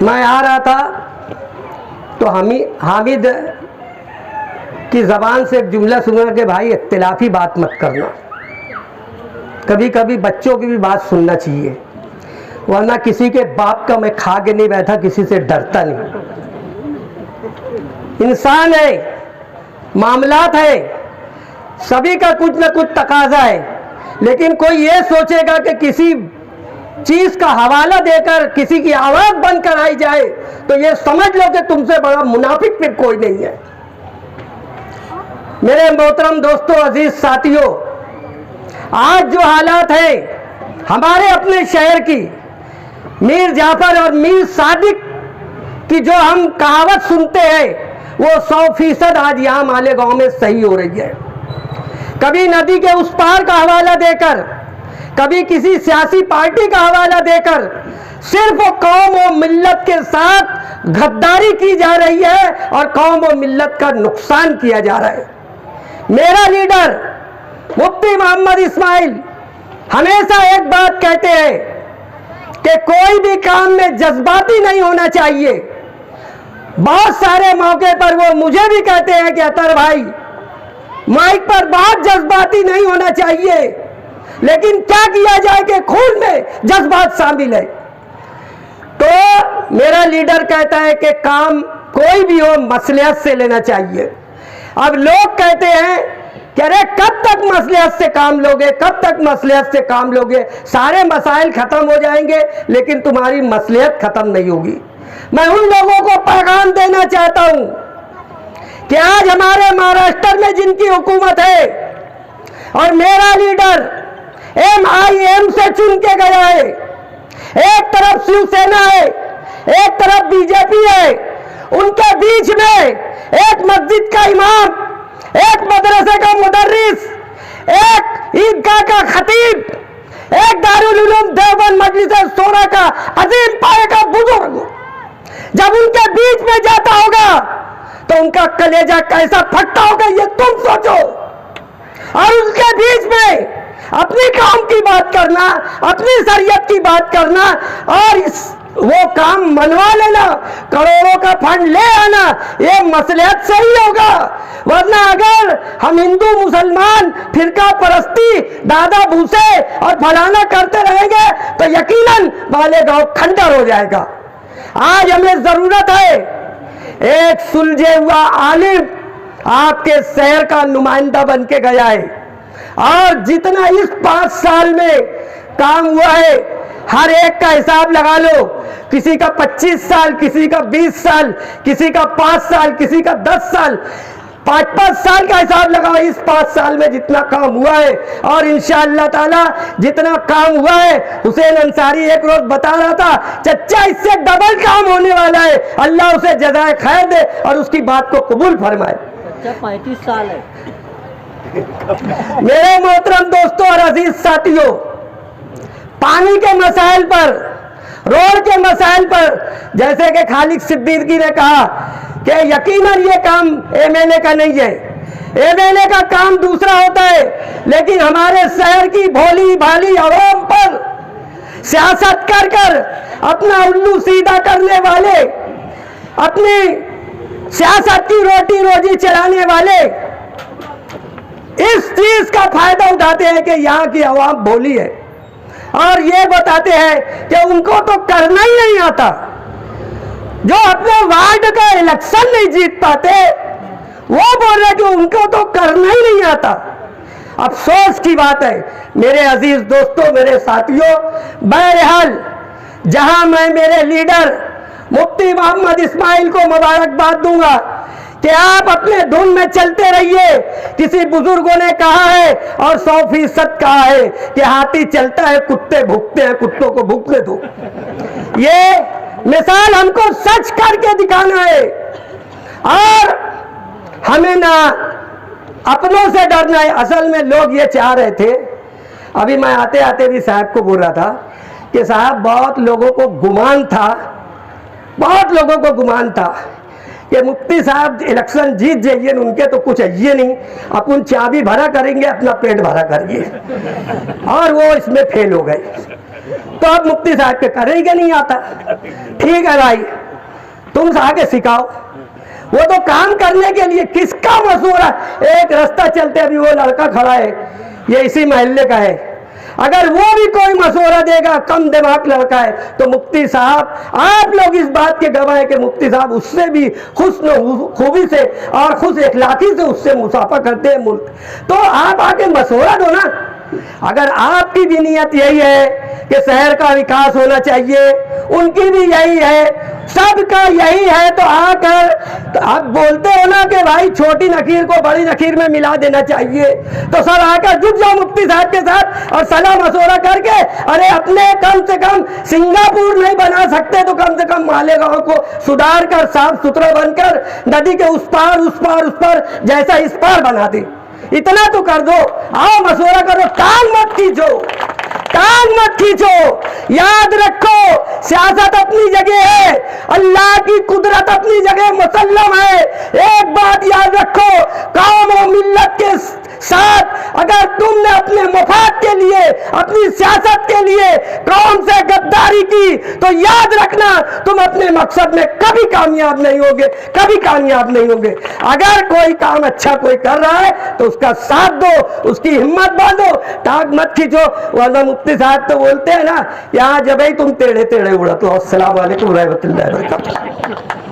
मैं आ रहा था तो हामिद की ज़बान से एक जुमला सुना कि भाई इख्तिलाफी बात मत करना, कभी कभी बच्चों की भी बात सुनना चाहिए, वरना किसी के बाप का मैं खा के नहीं बैठा, किसी से डरता नहीं। इंसान है, मामलात है, सभी का कुछ ना कुछ तकाजा है, लेकिन कोई ये सोचेगा कि किसी चीज का हवाला देकर किसी की आवाज बंद कराई जाए तो ये समझ लो कि तुमसे बड़ा मुनाफिक फिर कोई नहीं है। मेरे मोहतरम दोस्तों, अजीज साथियों, आज जो हालात है हमारे अपने शहर की, मीर जाफर और मीर सादिक की जो हम कहावत सुनते हैं वो 100% आज यहाँ मालेगांव में सही हो रही है। कभी नदी के उस पार का हवाला देकर, कभी किसी सियासी पार्टी का हवाला देकर सिर्फ कौम और मिल्लत के साथ गद्दारी की जा रही है और कौम और मिल्लत का नुकसान किया जा रहा है। मेरा लीडर मुफ्ती मोहम्मद इस्माइल हमेशा एक बात कहते हैं कि कोई भी काम में जज्बाती नहीं होना चाहिए। बहुत सारे मौके पर वो मुझे भी कहते हैं कि अतर भाई, माइक पर बात जज्बाती नहीं होना चाहिए, लेकिन क्या किया जाए कि खून में जज्बात शामिल है। तो मेरा लीडर कहता है कि काम कोई भी हो मसलियत से लेना चाहिए। अब लोग कहते हैं कि अरे कब तक मसलियत से काम लोगे, कब तक मसलियत से काम लोगे, सारे मसाइल खत्म हो जाएंगे लेकिन तुम्हारी मसलियत खत्म नहीं होगी। मैं उन लोगों को पैगाम देना चाहता हूं कि आज हमारे महाराष्ट्र में जिनकी हुकूमत है और मेरा लीडर MIM से चुन के गया है, एक तरफ शिवसेना है, एक तरफ बीजेपी है, उनके बीच में एक मस्जिद का इमाम, एक मदरसे का मुदर्रिस, एक ईदगाह का खतीब, एक दारुल उलूम देवबंद मजलिस शोरा का अजीम पाए का बुजुर्ग जब उनके बीच में जाता होगा तो उनका कलेजा कैसा फटता होगा ये तुम सोचो। और उनके बीच में अपनी काम की बात करना, अपनी शरीयत की बात करना और वो काम मनवा लेना, करोड़ों का फंड ले आना, ये मसलियत सही होगा। वरना अगर हम हिंदू मुसलमान फिरका परस्ती, दादा भूसे और फलाना करते रहेंगे तो यकीनन मालेगांव खंडर हो जाएगा। आज हमें जरूरत है एक सुलझे हुआ आलिम आपके शहर का नुमाइंदा बन के गया है, और जितना इस 5 साल में काम हुआ है हर एक का हिसाब लगा लो, किसी का 25 साल, किसी का 20 साल, किसी का 5 साल, किसी का 10 साल, 5-5 साल का हिसाब लगाओ इस 5 साल में जितना काम हुआ है। और इंशाअल्लाह ताला जितना काम हुआ है, हुसैन अंसारी एक रोज बता रहा था, चच्चा इससे डबल काम होने वाला है, अल्लाह उसे जज़ाए खैर दे और उसकी बात को कबूल फरमाए। 35 साल है। मेरे मोहतरम दोस्तों और अजीज साथियों, पानी के मसाइल पर, रोड के मसाइल पर, जैसे कि खालिद सिद्दीकी ने कहा कि यकीनन ये काम MLA का नहीं है, MLA का काम दूसरा होता है, लेकिन हमारे शहर की भोली भाली आवाम पर सियासत कर कर अपना उल्लू सीधा करने वाले, अपनी सियासत की रोटी रोजी चलाने वाले इस चीज का फायदा उठाते हैं कि यहाँ की आवाम भोली है, और ये बताते हैं कि उनको तो करना ही नहीं आता। जो अपने वार्ड का इलेक्शन नहीं जीत पाते वो बोल रहे कि उनको तो करना ही नहीं आता। अफसोस की बात है मेरे अजीज दोस्तों, मेरे साथियों। बहरहाल जहां मैं मेरे लीडर मुफ्ती मोहम्मद इस्माइल को मुबारकबाद दूंगा कि आप अपने धुन में चलते रहिए। किसी बुजुर्गों ने कहा है और 100% कहा है कि हाथी चलता है, कुत्ते भूखते हैं, कुत्तों को भूखने दो। ये मिसाल हमको सच करके दिखाना है, और हमें ना अपनों से डरना है। असल में लोग ये चाह रहे थे, अभी मैं आते आते भी साहब को बोल रहा था कि साहब बहुत लोगों को गुमान था, बहुत लोगों को गुमान था कि मुफ्ती साहब इलेक्शन जीत जाइए, उनके तो कुछ है नहीं, अपन चाबी भरा करेंगे, अपना पेट भरा करिए, और वो इसमें फेल हो गए। तो अब मुफ्ती साहब के करे ही नहीं आता। ठीक है भाई, तुम आके सिखाओ। वो तो काम करने के लिए किसका मशवरा? एक रास्ता चलते अभी वो लड़का खड़ा है, ये इसी मोहल्ले का है, अगर वो भी कोई मशवरा देगा, कम दिमाग लड़का है, तो मुफ्ती साहब, आप लोग इस बात के गवाह हैं कि मुफ्ती साहब उससे भी हुस्न खूबी से और खुश इखलाकी से उससे मुसाफा करते हैं मुल्क। तो आप आके मशवरा दो ना। अगर आपकी भी नीयत यही है कि शहर का विकास होना चाहिए, उनकी भी यही है, सबका यही है, तो आकर तो आप बोलते हो ना कि भाई छोटी नखीर को बड़ी नखीर में मिला देना चाहिए, तो सब आकर जुट जाओ मुफ्ती साहब के साथ और सलाह मशवरा करके, अरे अपने कम से कम सिंगापुर नहीं बना सकते तो कम से कम मालेगांव को सुधार कर साफ सुथरा बनकर नदी के उस पार जैसा इस पार बना दे। इतना तो कर दो, आओ मशवरा करो, टांग मत खींचो, टांग मत खींचो। याद रखो, सियासत अपनी जगह है, अल्लाह की कुदरत अपनी जगह मुसल्लम है। एक बात याद रखो, कौम और मिल्लत के साथ अगर तुमने अपने मफाद के लिए, अपनी सियासत के लिए कौम से गद्दारी की, तो याद रखना तुम अपने मकसद में कभी कामयाब नहीं होगे, कभी कामयाब नहीं होगे। अगर कोई काम अच्छा कोई कर रहा है तो उसका साथ दो, उसकी हिम्मत बांधो, टांग मत खींचो। वरना मुफ्ती साहब तो बोलते हैं ना, यहाँ जब ही तुम टेढ़े टेढ़े उड़त हो। अस्सलाम वालेकुम रहमतुल्लाहि व बरकातुहू।